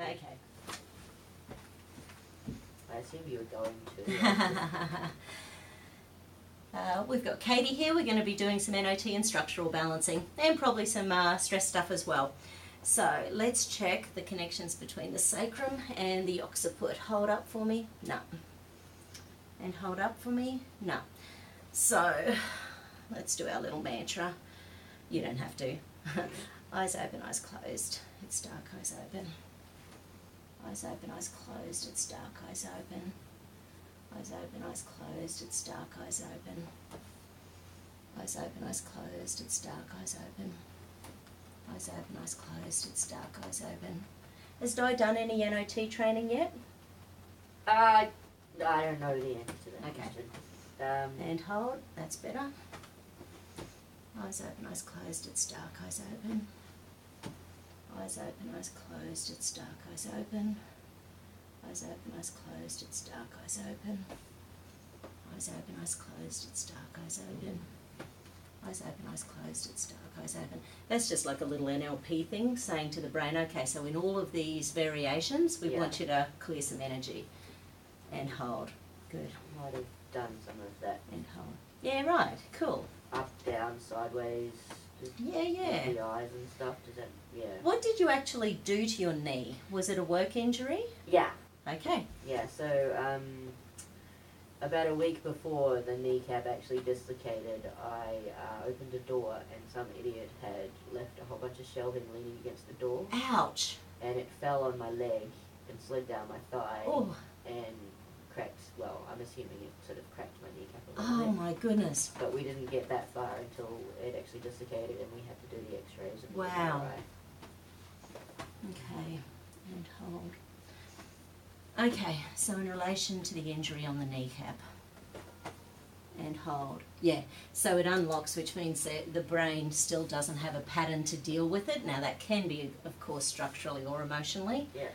Okay. I assume you were going to. We've got Katie here. We're going to be doing some NOT and structural balancing and probably some stress stuff as well. So let's check the connections between the sacrum and the occiput. Hold up for me. No. And hold up for me. No. So let's do our little mantra. You don't have to. Eyes open, eyes closed. It's dark, eyes open. Eyes open, eyes closed. It's dark, eyes open. Eyes open, eyes closed. It's dark, eyes open. Eyes open, eyes closed. It's dark, eyes open. Eyes open, eyes closed. It's dark, eyes open. Has Di done any NOT training yet? I don't know the answer to that Okay. question. And hold. That's better. Eyes open, eyes closed. It's dark, eyes open. Eyes open, eyes closed. It's dark, eyes open. Eyes open, eyes closed. It's dark, eyes open. Eyes open, eyes closed. It's dark, eyes open. Eyes open, eyes closed. It's dark, eyes open. That's just like a little NLP thing saying to the brain, okay, so in all of these variations, we want you to clear some energy. And hold. Good. I might have done some of that. And hold. Yeah, right. Cool. Up, down, sideways. Yeah. The eyes and stuff. Does that? Yeah. What did you actually do to your knee? Was it a work injury? Yeah. Okay. Yeah. So about a week before the kneecap actually dislocated, I opened a door and some idiot had left a whole bunch of shelving leaning against the door. Ouch. And it fell on my leg and slid down my thigh. Oh. And cracked, well, I'm assuming it sort of cracked my kneecap a little Oh bit. my goodness. But we didn't get that far until it actually dislocated and we had to do the x-rays. And Wow. MRI. Okay. And hold. Okay, so in relation to the injury on the kneecap. And hold. Yeah, so it unlocks, which means that the brain still doesn't have a pattern to deal with it. Now that can be, of course, structurally or emotionally. Yeah.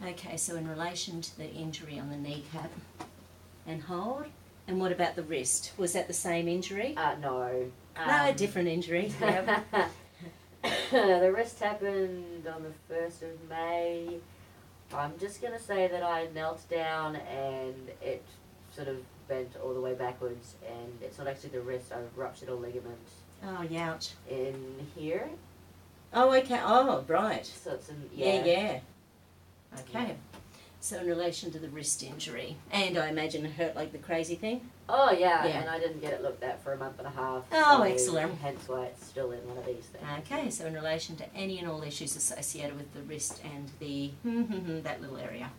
Okay, so in relation to the injury on the kneecap. And hold. And what about the wrist? Was that the same injury? No. No, different injury. Yep. The wrist happened on the 1st of May. I'm just going to say that I knelt down and it sort of bent all the way backwards, and it's not actually the wrist. I've ruptured a ligament Oh, youch. in here. Oh, okay. Oh, right. So it's in, Yeah. Okay. So in relation to the wrist injury, and I imagine it hurt like the crazy thing? Oh, yeah, Yeah. and I didn't get it looked at for a month and a half. Oh, so excellent. Hence why it's still in one of these things. Okay, so in relation to any and all issues associated with the wrist and the that little area.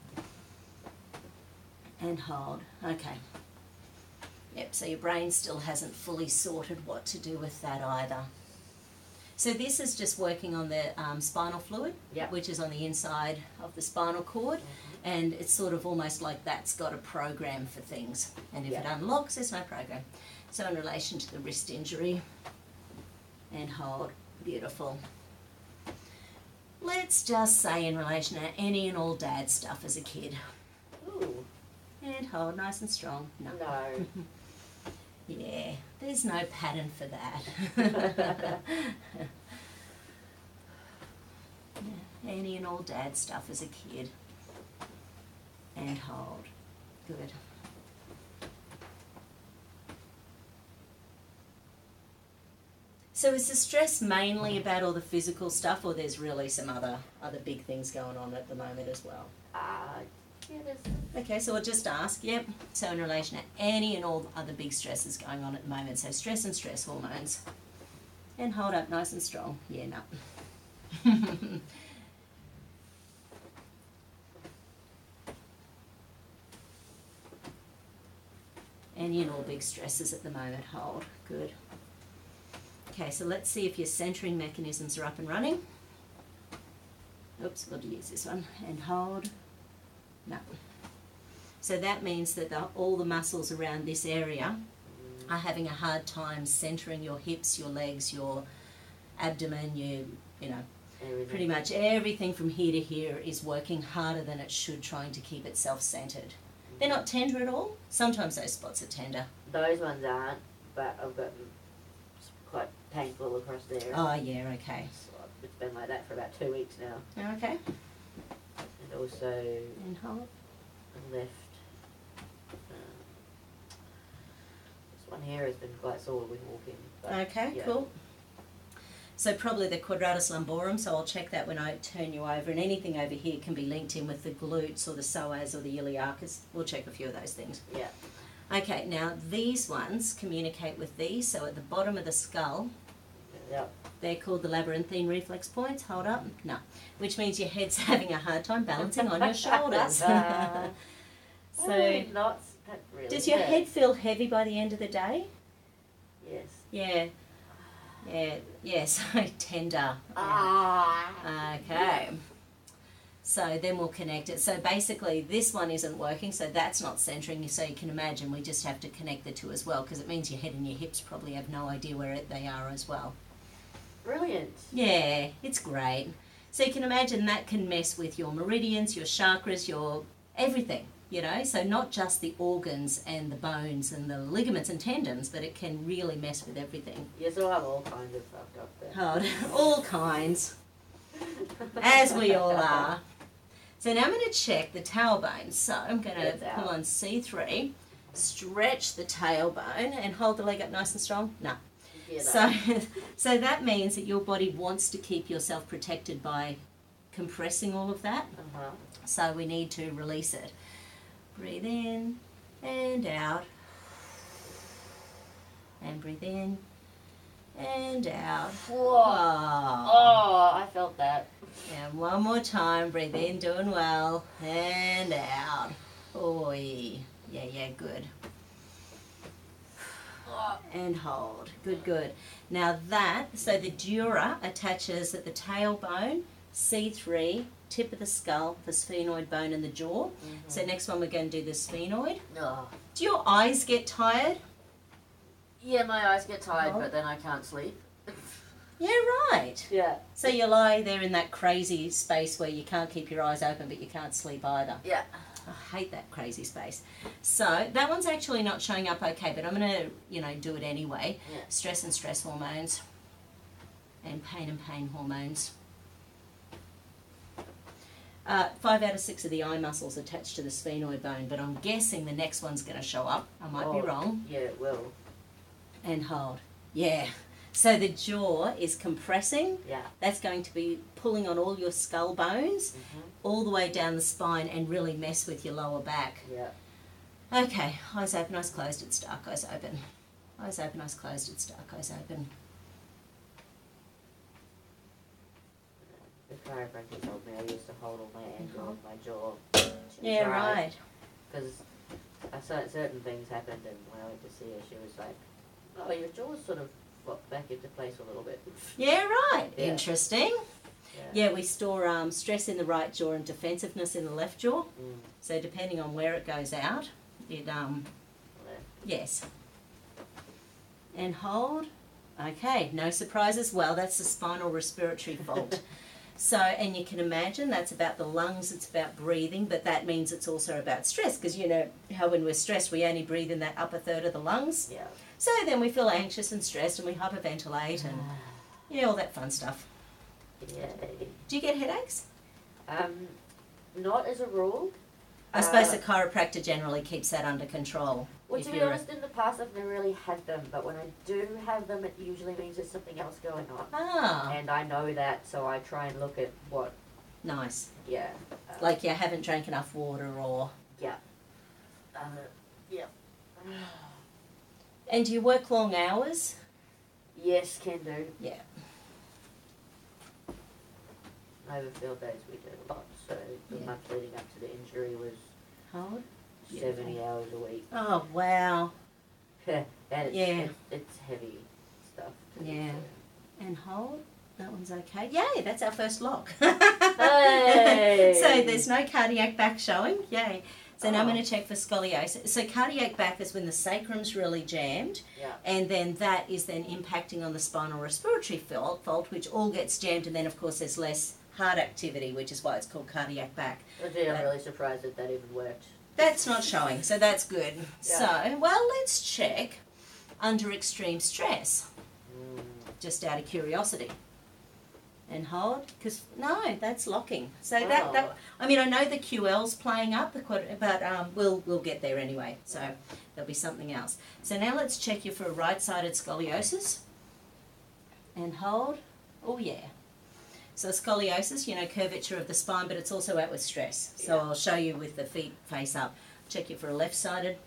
And hold. Okay. Yep, so your brain still hasn't fully sorted what to do with that either. So this is just working on the spinal fluid, Yep. which is on the inside of the spinal cord, and it's sort of almost like that's got a program for things. And if it unlocks, there's no program. So in relation to the wrist injury, and hold, beautiful. Let's just say in relation to any and all dad stuff as a kid. Ooh, And hold, nice and strong. No. no. Yeah, there's no pattern for that. Yeah, any and all dad stuff as a kid. And hold. Good. So is the stress mainly about all the physical stuff, or there's really some other big things going on at the moment as well? Yeah, there's... Okay, so I'll just ask, yep. So in relation to any and all other big stresses going on at the moment, so stress and stress hormones. And hold up nice and strong. Yeah, no. Any and all big stresses at the moment, hold. Good. Okay, so let's see if your centering mechanisms are up and running. Oops, got to use this one. And hold. No. So that means that all the muscles around this area are having a hard time centering your hips, your legs, your abdomen, you know, Everything. pretty much everything from here to here is working harder than it should, trying to keep itself centered. They're not tender at all. Sometimes those spots are tender. Those ones aren't, but I've got quite painful across there. Oh, yeah, okay. So it's been like that for about 2 weeks now. Okay. And also And hold. left. This one here has been quite sore when walking. But, Okay, yeah. cool. So probably the quadratus lumborum, so I'll check that when I turn you over, and anything over here can be linked in with the glutes or the psoas or the iliacus. We'll check a few of those things. Yeah. Okay, now these ones communicate with these, so at the bottom of the skull, Yep. they're called the labyrinthine reflex points. Hold up. No. Which means your head's having a hard time balancing on your shoulders. So, not that really. does your head feel heavy by the end of the day? Yes. Yeah. Yeah. Yes. Tender. Ah. Okay. So then we'll connect it. So basically this one isn't working, so that's not centering. So you can imagine we just have to connect the two as well, because it means your head and your hips probably have no idea where they are as well. Brilliant. Yeah, it's great. So you can imagine that can mess with your meridians, your chakras, your everything, you know. So not just the organs and the bones and the ligaments and tendons, but it can really mess with everything. Yes, so I'm all kinds of fucked up there. All kinds, as we all are. So now I'm going to check the tailbone. So I'm going to It's pull out. on C3, stretch the tailbone and hold the leg up nice and strong. No. Yeah, So that means that your body wants to keep yourself protected by compressing all of that. Uh-huh. So we need to release it. Breathe in and out. And breathe in and out. Whoa. Oh, I felt that. And one more time. Breathe in, doing well. And out. Oi. Yeah, good. And hold. Good. Now so the dura attaches at the tailbone, C3, tip of the skull, the sphenoid bone and the jaw. Mm-hmm. So next one we're going to do the sphenoid. Oh. Do your eyes get tired? Yeah, my eyes get tired, Oh. but then I can't sleep. Yeah, right. Yeah. So you lie there in that crazy space where you can't keep your eyes open but you can't sleep either. Yeah. I hate that crazy space. So that one's actually not showing up okay, but I'm going to, do it anyway. Yeah. Stress and stress hormones and pain hormones. 5 out of 6 of the eye muscles attached to the sphenoid bone, but I'm guessing the next one's going to show up. I might be wrong. Yeah, it will. And hold. Yeah. So the jaw is compressing. Yeah. That's going to be pulling on all your skull bones Mm-hmm. all the way down the spine and really mess with your lower back. Yeah. Okay, eyes open, eyes closed, it's dark, eyes open. Eyes open, eyes closed, it's dark, eyes open. The chiropractor told me I used to hold all my anger on my jaw. Yeah, right. Because certain things happened, and when I went to see her, she was like, "Oh, your jaw's sort of flopped back into place a little bit." Yeah, right. Yeah. Interesting. Yeah, we store stress in the right jaw and defensiveness in the left jaw. Mm. So depending on where it goes out, it yes. And hold. Okay, no surprises. Well, that's the spinal respiratory fault. So, and you can imagine that's about the lungs, it's about breathing, but that means it's also about stress, because you know how when we're stressed we only breathe in that upper third of the lungs. Yeah. So then we feel anxious and stressed and we hyperventilate and all that fun stuff. Yeah. Do you get headaches? Not as a rule. I suppose the chiropractor generally keeps that under control. Well, if to be you're- honest, in the past I've never really had them, but when I do have them, it usually means there's something else going on. Ah, And I know that, so I try and look at what, nice. yeah. Like you haven't drank enough water or... Yeah. Yeah. And do you work long hours? Yes, can do. Yeah. Over field days we did a lot, so the Yeah. month leading up to the injury was Hold. 70 hours a week. Oh, wow. And it's, Yeah. it's heavy stuff. Yeah. And hold. That one's okay. Yay, that's our first lock. Hey! So there's no cardiac back showing. Yay. So now I'm Oh. going to check for scoliosis. So cardiac back is when the sacrum's really jammed, Yeah. and then that is then impacting on the spinal respiratory fault, which all gets jammed, and then of course there's less heart activity, which is why it's called cardiac back. Oh, gee, I'm really surprised that that even worked. That's not showing, so that's good. Yeah. So, well, let's check under extreme stress, Mm. just out of curiosity. And hold, because no, that's locking. So that I mean, I know the QL's playing up, but we'll get there anyway. So there'll be something else. So now let's check you for a right-sided scoliosis. And hold. Oh yeah. So scoliosis, you know, curvature of the spine, but it's also outward stress. So I'll show you with the feet face up. Check you for a left-sided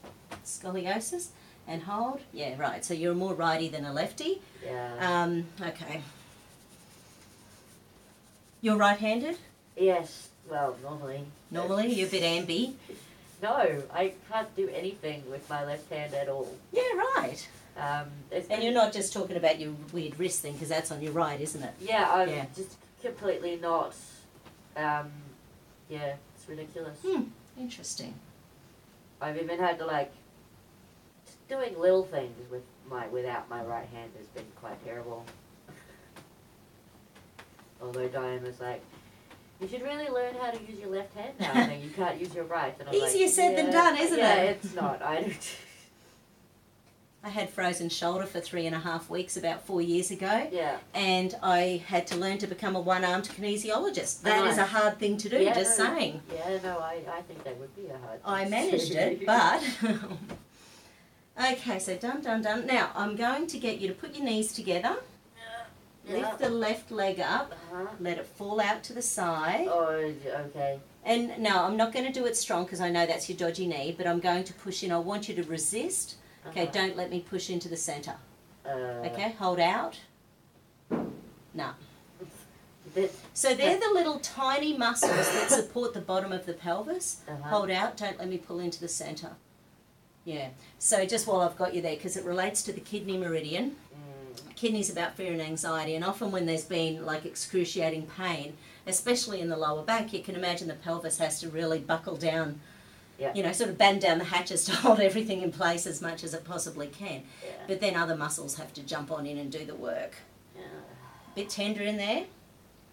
scoliosis. And hold. Yeah, right. So you're more righty than a lefty. Yeah. Okay. You're right-handed? Yes. Well, normally. Normally? You're a bit amby? No, I can't do anything with my left hand at all. Yeah, right. And you're not just talking about your weird wrist thing, because that's on your right, isn't it? Yeah, I'm just completely not. Yeah, it's ridiculous. Interesting. I've even had to just doing little things without my right hand has been quite terrible. Although Diane was like, you should really learn how to use your left hand now. And you can't use your right. And I'm Easier said than done, isn't it? Yeah, it's not. I had frozen shoulder for 3.5 weeks about 4 years ago. Yeah. And I had to learn to become a one-armed kinesiologist. That is a hard thing to do, saying. Yeah, no, I think that would be a hard thing. I managed it, but... Okay, so done. Now, I'm going to get you to put your knees together. Lift the left leg up, let it fall out to the side. Oh, okay. And now, I'm not going to do it strong because I know that's your dodgy knee, but I'm going to push in. I want you to resist. Okay, don't let me push into the centre. Okay, hold out. No. So they're the little tiny muscles that support the bottom of the pelvis. Hold out, don't let me pull into the centre. Yeah, so just while I've got you there, because it relates to the kidney meridian. Kidneys about fear and anxiety, and often when there's been excruciating pain, especially in the lower back, you can imagine the pelvis has to really buckle down, sort of band down the hatches to hold everything in place as much as it possibly can. Yeah. But then other muscles have to jump on in and do the work. Bit tender in there?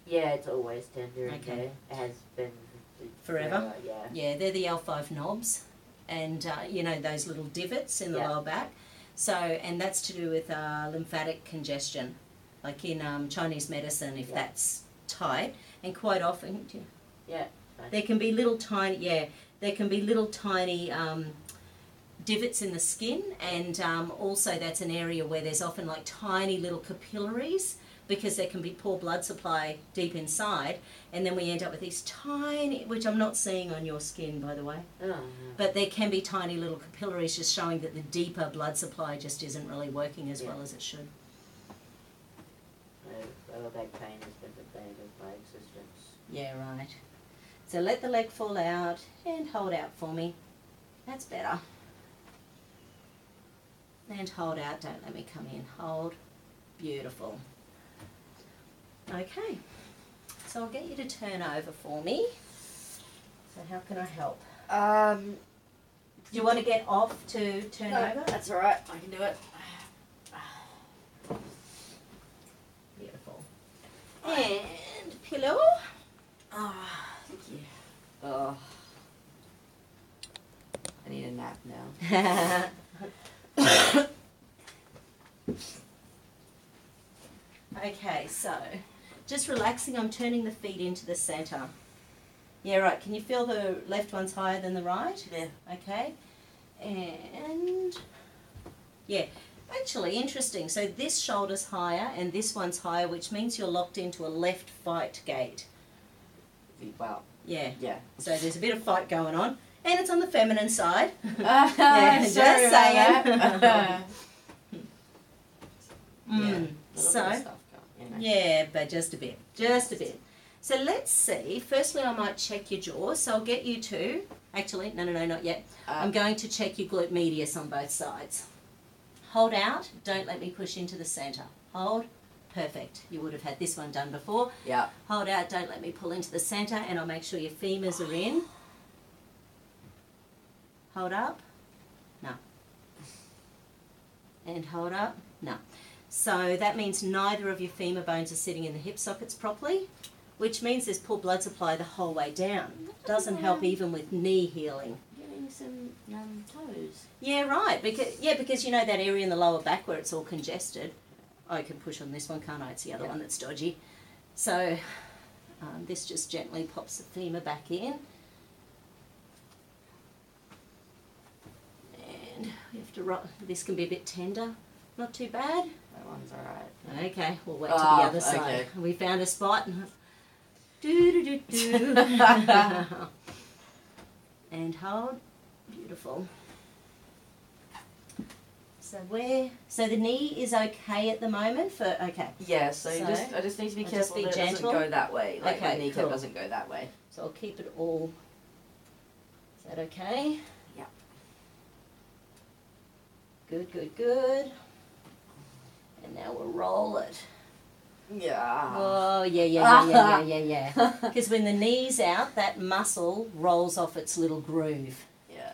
Yeah, it's always tender in there. It has been forever. Yeah, they're the L5 knobs, and those little divots in the lower back. So, and that's to do with lymphatic congestion, like in Chinese medicine, if that's tight, and quite often, there can be little tiny, divots in the skin, and also that's an area where there's often tiny little capillaries, because there can be poor blood supply deep inside, and then we end up with these tiny, which I'm not seeing on your skin, by the way, but there can be tiny little capillaries just showing that the deeper blood supply just isn't really working as well as it should. Lower back pain has been the bane of my existence. Yeah, right. So let the leg fall out and hold out for me. That's better. And hold out, don't let me come in. Hold. Beautiful. Okay, so I'll get you to turn over for me. So how can I help? Do you want to get off to turn over? That's all right. I can do it. Beautiful. And pillow. Thank you. Oh, I need a nap now. Okay, so just relaxing, I'm turning the feet into the centre. Yeah, right. Can you feel the left one's higher than the right? Yeah. Okay. And yeah, actually interesting. So this shoulder's higher and this one's higher, which means you're locked into a left fight gait. Wow. Yeah. Yeah. So there's a bit of fight going on. And it's on the feminine side. Yeah, just saying. So, yeah, but just a bit. So let's see. Firstly, I might check your jaw. So I'll get you to, actually, no, not yet. I'm going to check your glute medius on both sides. Hold out. Don't let me push into the centre. Hold. Perfect. You would have had this one done before. Yeah. Hold out. Don't let me pull into the centre, and I'll make sure your femurs are in. Hold up. No. And hold up. No. So that means neither of your femur bones are sitting in the hip sockets properly, which means there's poor blood supply the whole way down. Doesn't help even with knee healing. Getting some toes. Yeah, right. Because you know that area in the lower back where it's all congested. I can push on this one, can't I? It's the other one that's dodgy. So this just gently pops the femur back in. And we have to rock. This can be a bit tender. Not too bad. That one's alright. Okay, we'll wait till the other side. Okay. We found a spot. Do-do-do-do. And hold. Beautiful. So the knee is okay at the moment for, okay. Yeah, so I just need to be careful that it doesn't go that way. Like Okay, my kneecap cool. doesn't go that way. So I'll keep it all. Is that okay? Yeah. Good, good, good. And now we'll roll it. Yeah. Oh, yeah. Because when the knee's out, that muscle rolls off its little groove. Yeah.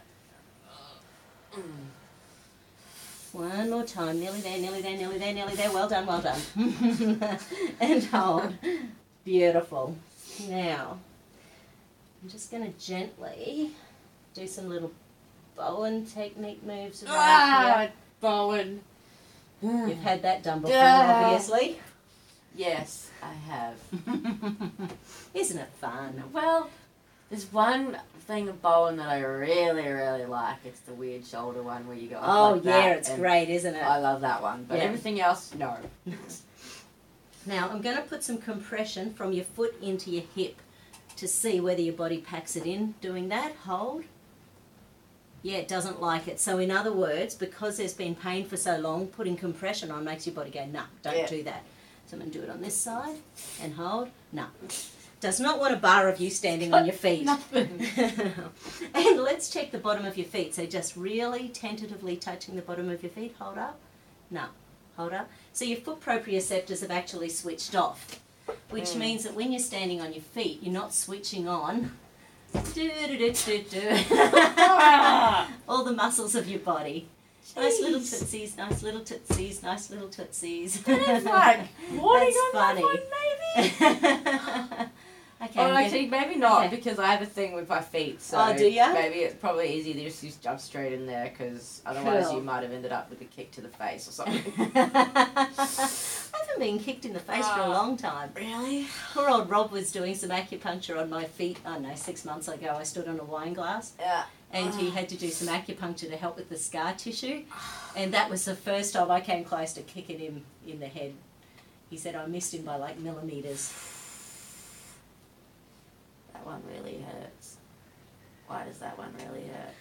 One more time. Nearly there, nearly there, nearly there, nearly there. Well done, well done. And hold. Beautiful. Now, I'm just going to gently do some little Bowen technique moves around here. Bowen. You've had that done before, Yeah. obviously. Yes, I have. Isn't it fun? Well, there's one thing of Bowen that I really, really like. It's the weird shoulder one where you go up Oh, like yeah, that, it's and great, isn't it? I love that one. But Yeah. everything else, no. Now, I'm going to put some compression from your foot into your hip to see whether your body packs it in doing that. Hold. Yeah, it doesn't like it. So in other words, because there's been pain for so long, putting compression on makes your body go, nah, don't do that. So I'm going to do it on this side and hold. No. Does not want a bar of you standing on your feet. Nothing. And let's check the bottom of your feet. So just really tentatively touching the bottom of your feet. Hold up. No. Hold up. So your foot proprioceptors have actually switched off, which means that when you're standing on your feet, you're not switching on all the muscles of your body. Nice little tootsies, nice little tootsies, nice little tootsies. It's like, warning That's on funny. that one, maybe? Okay. Oh, I'm actually, maybe not, okay. because I have a thing with my feet, so Oh, do ya? maybe it's probably easier to just jump straight in there, because otherwise Cool. you might have ended up with a kick to the face or something. I haven't been kicked in the face for a long time. Really? Poor old Rob was doing some acupuncture on my feet, 6 months ago. I stood on a wine glass Yeah. and he had to do some acupuncture to help with the scar tissue. And that was the first time I came close to kicking him in the head. He said I missed him by like millimetres. That one really hurts. Why does that one really hurt?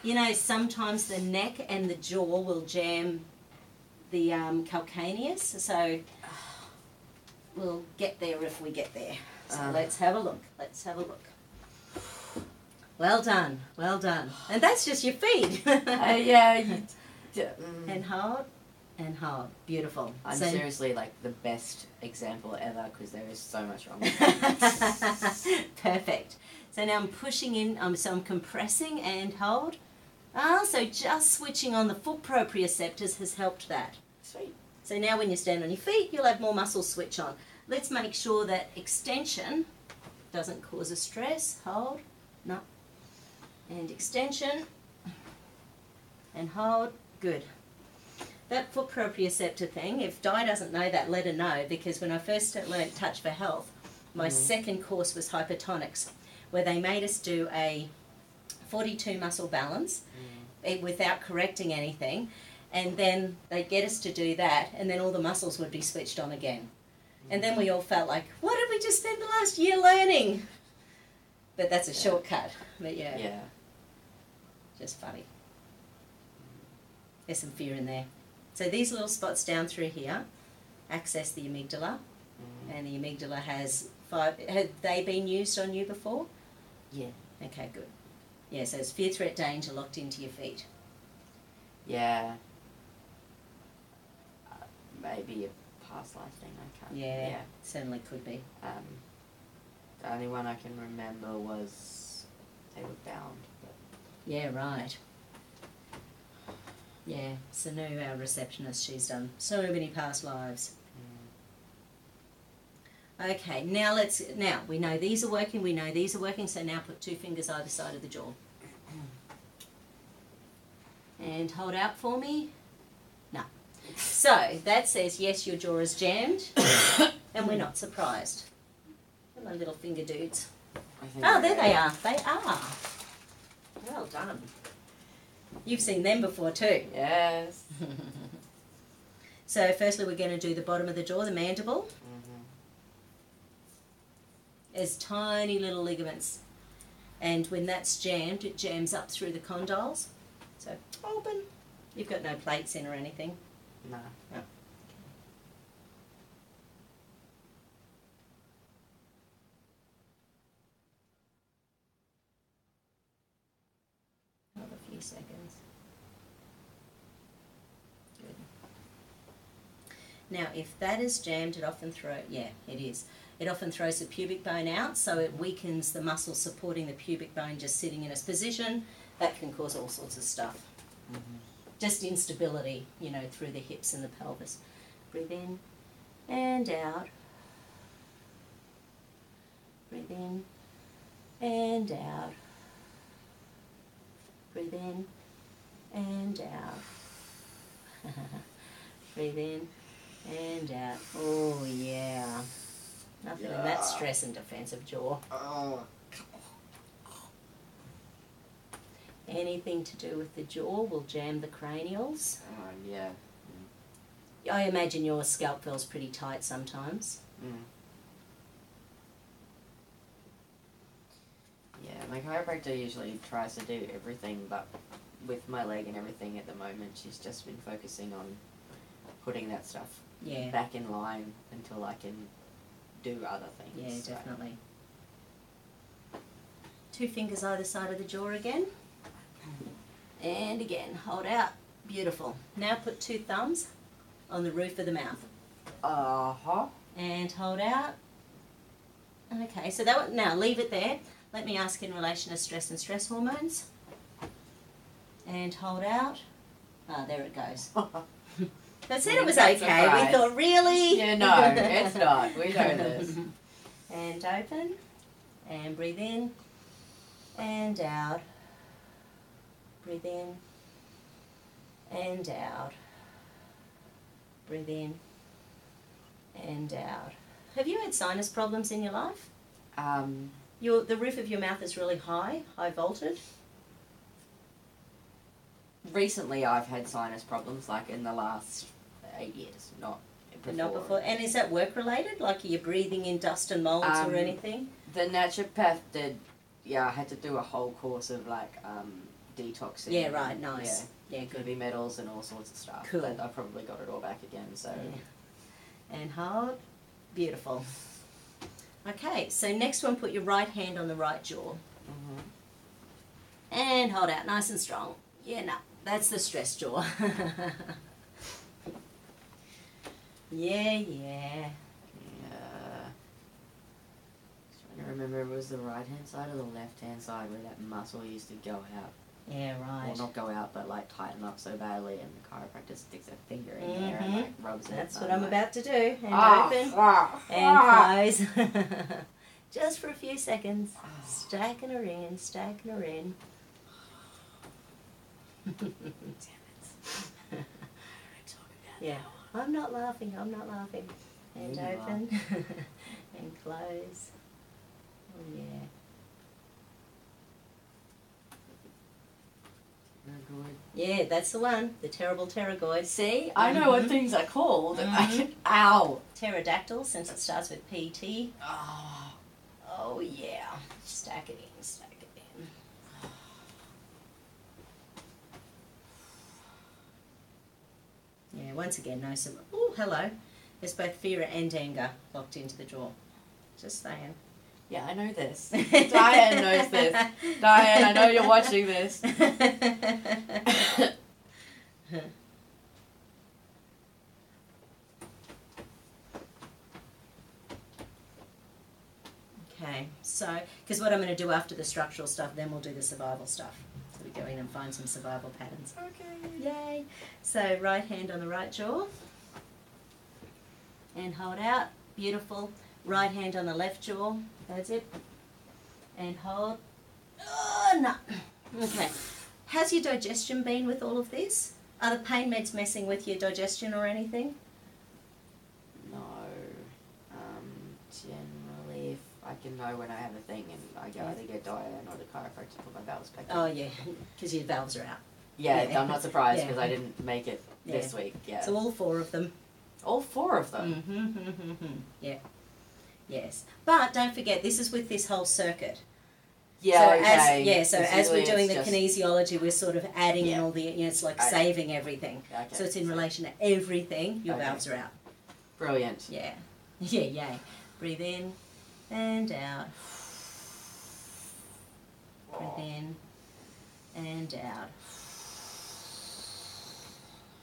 You know, sometimes the neck and the jaw will jam the calcaneus, so we'll get there if we get there. So let's have a look. Let's have a look. Well done, well done. And that's just your feet. Yeah. And hold, and hold. Beautiful. I'm So- seriously like the best example ever, because there is so much wrong with it. Perfect. So now I'm pushing in, so I'm compressing and hold. So just switching on the foot proprioceptors has helped that. Sweet. So now when you stand on your feet, you'll have more muscles switch on. Let's make sure that extension doesn't cause a stress. Hold. No. And extension. And hold. Good. That foot proprioceptor thing, if Di doesn't know that, let her know, because when I first learnt Touch for Health, my second course was hypertonics, where they made us do a 42 muscle balance without correcting anything, and then they'd get us to do that, and then all the muscles would be switched on again. And then we all felt like, what did we just spend the last year learning? But that's a shortcut. But Yeah. just funny. There's some fear in there. So these little spots down through here access the amygdala, and the amygdala has 5. Have they been used on you before? Yeah. Okay, good. Yeah, so it's fear, threat, danger locked into your feet. Yeah. Maybe a past life thing, I can't. Yeah, certainly could be. The only one I can remember was they were bound. But Yeah, right. Yeah, Sanu, our receptionist, she's done so many past lives. Okay, now we know these are working, so now put 2 fingers either side of the jaw. And hold out for me. No. So, that says yes, your jaw is jammed, and we're not surprised. My little finger dudes. I think Oh, there they are. They are. Well done. You've seen them before too. Yes. So firstly we're going to do the bottom of the jaw, the mandible. Mm-hmm. There's tiny little ligaments. And when that's jammed, it jams up through the condyles. So open. You've got no plates in or anything. No. No. Another few seconds. Good. Now, if that is jammed, it often It often throws the pubic bone out, so it weakens the muscle supporting the pubic bone just sitting in its position. That can cause all sorts of stuff. Mm-hmm. Just instability, through the hips and the pelvis. Breathe in and out. Breathe in and out. Breathe in and out. Breathe in and out. Oh, yeah. Nothing in that stress and defensive jaw. Oh. Anything to do with the jaw will jam the cranials. Oh, yeah. I imagine your scalp feels pretty tight sometimes. Mm. Yeah, my chiropractor usually tries to do everything, but with my leg and everything at the moment, she's just been focusing on putting that stuff back in line until I can do other things. Yeah, definitely. 2 fingers either side of the jaw again. And again, hold out. Beautiful. Now put 2 thumbs on the roof of the mouth. Uh-huh. And hold out. Okay, so that one, now leave it there. Let me ask in relation to stress and stress hormones. And hold out. Ah, there it goes. That said it was okay. Surprise. We thought, really? Yeah, no, it's not. We know this. And open. And breathe in. And out. Breathe in. And out. Breathe in. And out. Have you had sinus problems in your life? The roof of your mouth is really high vaulted. Recently I've had sinus problems, like in the last 8 years, not before. Not before. And is that work related? Like are you breathing in dust and molds or anything? The naturopath did, I had to do a whole course of detoxing. Yeah, right, nice. Yeah, good. Heavy metals and all sorts of stuff. Cool. But I probably got it all back again, so. Yeah. And hold. Beautiful. Okay, so next one, put your right hand on the right jaw. Mm-hmm. And hold out nice and strong. Yeah, no, that's the stress jaw. Yeah. Yeah. Trying to remember, it was the right hand side or the left hand side where that muscle used to go out. Yeah, right. Well, not go out, but tighten up so badly, and the chiropractor sticks a finger in there and rubs it. That's what I'm about to do. And open and close. Just for a few seconds. Stacking her in, stacking her in. Damn it. Yeah. I'm not laughing, I'm not laughing. And open and close. Oh yeah. Pterygoid. Yeah, that's the one. The terrible pterygoid. See? I know what things are called. Ow! Pterodactyl, since it starts with PT. Oh. Oh yeah. Stack it in, stack it in. Yeah, once again, no some. Oh, hello. There's both fear and anger locked into the jaw. Just saying. Yeah, I know this. Diane knows this. Diane, I know you're watching this. Okay, so, because what I'm going to do after the structural stuff, then we'll do the survival stuff. So we go in and find some survival patterns. Okay. Yay. So right hand on the right jaw. And hold out. Beautiful. Right hand on the left jaw. That's it. And hold. Oh, no. Okay. How's your digestion been with all of this? Are the pain meds messing with your digestion or anything? No. Generally, if I can know when I have a thing, and I go either get Dyer or the chiropractor for my valves back. Oh yeah, because your valves are out. Yeah, Yeah. I'm not surprised Yeah. because I didn't make it this week. Yeah. So all 4 of them. All 4 of them. Yeah. Yes. But don't forget, this is with this whole circuit. Yeah, So okay. as Usually we're doing the it's just- kinesiology, we're sort of adding in Yeah. all the, it's like Okay. saving everything. Okay. So it's in relation to everything. Your Okay. valves are out. Brilliant. Yeah. Yeah, yay. Breathe in and out. Breathe in and out.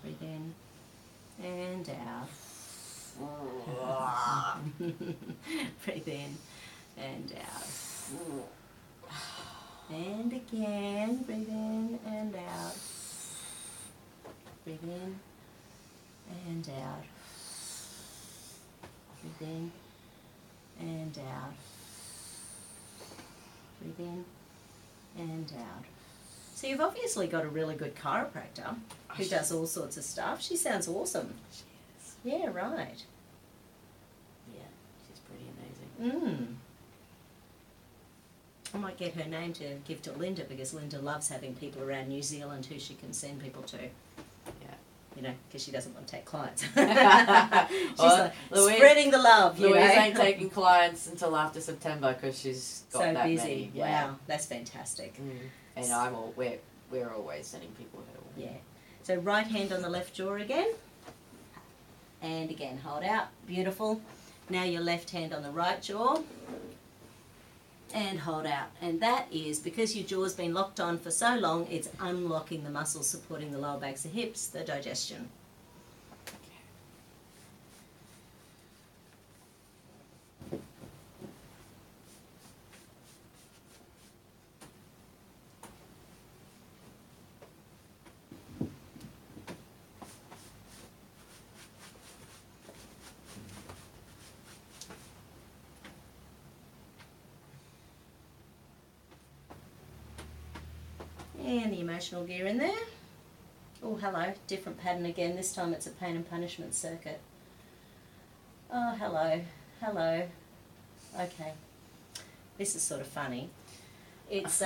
Breathe in and out. Breathe in and out. And again, breathe in and out. Breathe in and out. Breathe in and out. Breathe in and out. So you've obviously got a really good chiropractor who does all sorts of stuff. She sounds awesome. She is. Yeah, right. Yeah, she's pretty amazing. I might get her name to give to Linda because Linda loves having people around New Zealand who she can send people to. Yeah. You know, because she doesn't want to take clients. She's Well, like Louise- spreading the love, you Louise know. ain't taking clients until after September because she's got So that busy. many. Yeah. Wow, that's fantastic. And we're always sending people her way. Yeah. So right hand on the left jaw again. And again, hold out. Beautiful. Now your left hand on the right jaw. And hold out. And that is because your jaw's been locked on for so long, it's unlocking the muscles supporting the lower backs and hips, the digestion. And the emotional gear in there. Oh, hello. Different pattern again. This time it's a pain and punishment circuit. Oh, hello. Hello. Okay. This is sort of funny. It's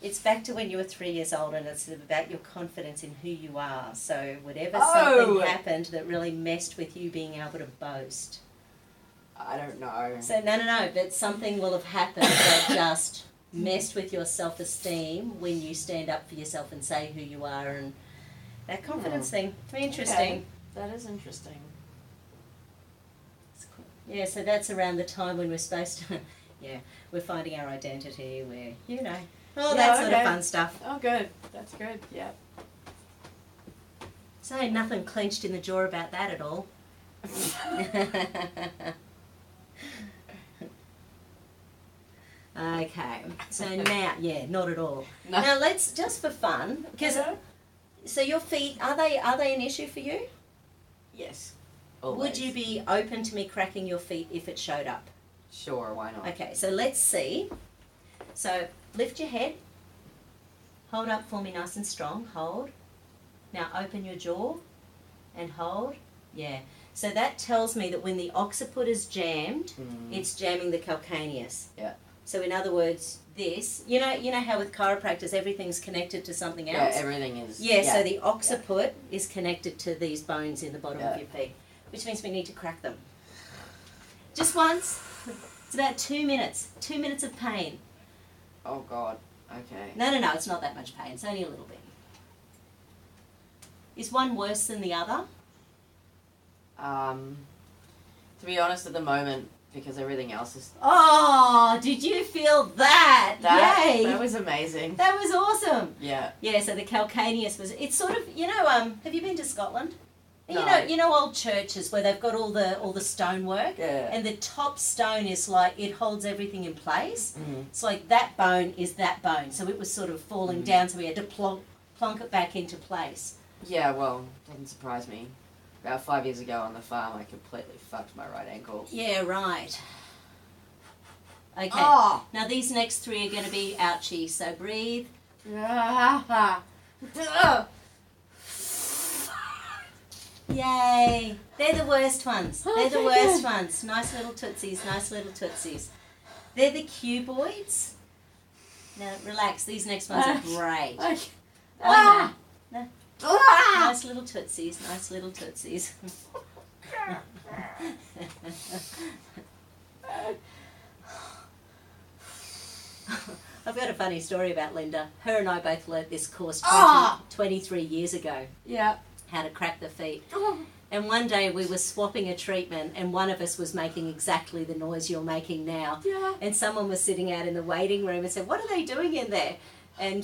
it's back to when you were 3 years old, and it's about your confidence in who you are. So whatever something happened that really messed with you being able to boast. I don't know. So no, but something will have happened that just messed with your self-esteem when you stand up for yourself and say who you are, and that confidence thing. Very interesting. Okay. That is interesting. Yeah, so that's around the time when we're supposed to, yeah, we're finding our identity, we're, you know, all that sort of fun stuff. Oh, good. That's good. Yeah. So nothing clenched in the jaw about that at all. Okay, so now, yeah, not at all. No. Now let's, just for fun, because, so your feet, are they an issue for you? Yes. Would Always. you be open to me cracking your feet if it showed up? Sure, why not? Okay, so let's see. So lift your head. Hold up for me nice and strong. Hold. Now open your jaw and hold. Yeah. So that tells me that when the occiput is jammed, it's jamming the calcaneus. Yeah. So in other words, this, you know how with chiropractors everything's connected to something else? Yeah, everything is. Yeah, so the occiput is connected to these bones in the bottom of Yeah. your feet, which means we need to crack them. Just once. It's about 2 minutes. 2 minutes of pain. Oh, God. Okay. No, it's not that much pain. It's only a little bit. Is one worse than the other? To be honest, at the moment, because everything else is. Oh, did you feel that? Yay! That was amazing. That was awesome. Yeah. Yeah, so the calcaneus was, it's sort of, have you been to Scotland? No. You know old churches where they've got all the stonework? Yeah. And the top stone is like, it holds everything in place. Mm. It's like that bone is that bone. So it was sort of falling down, so we had to plonk it back into place. Yeah, well, doesn't surprise me. About 5 years ago on the farm, I completely fucked my right ankle. Yeah, right. Okay. Oh! Now these next 3 are going to be ouchie, so breathe. Yay! They're the worst ones. They're the Okay, worst good. ones. Nice little tootsies, nice little tootsies. They're the cuboids. Now, relax. These next ones are great. Okay. Oh, no. Ah! Nice little tootsies, nice little tootsies. I've got a funny story about Linda. Her and I both learnt this course 23 years ago, Yeah. how to crack the feet. And one day we were swapping a treatment and one of us was making exactly the noise you're making now. Yeah. And someone was sitting out in the waiting room and said, "What are they doing in there?" And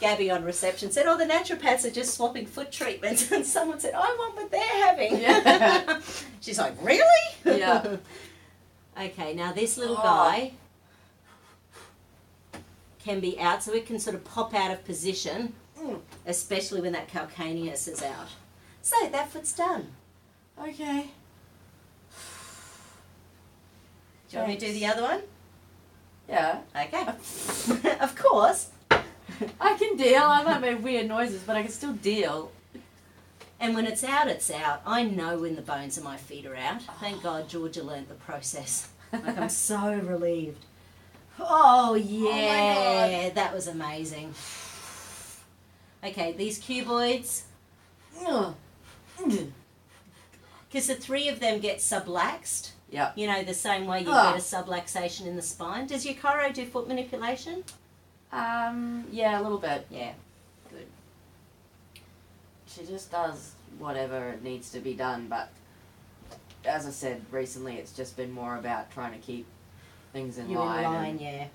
Gabby on reception said, "Oh, the naturopaths are just swapping foot treatments." And someone said, "I want what they're having." Yeah. She's like, "Really?" Yeah. Okay, now this little Oh. guy can be out, so it can sort of pop out of position, especially when that calcaneus is out. So that foot's done. Okay. Do you want me to do the other one? Yeah. Okay. Of course. I can deal. I might make weird noises, but I can still deal. And when it's out, it's out. I know when the bones of my feet are out. Thank God Georgia learnt the process. Like, I'm so relieved. Oh, yeah. That was amazing. Okay, these cuboids, because the three of them get subluxed. Yeah. You know, the same way you get a subluxation in the spine. Does your chiro do foot manipulation? Yeah, a little bit. Yeah. Good. She just does whatever needs to be done, but as I said recently, it's just been more about trying to keep things in You're line. in line, and yeah.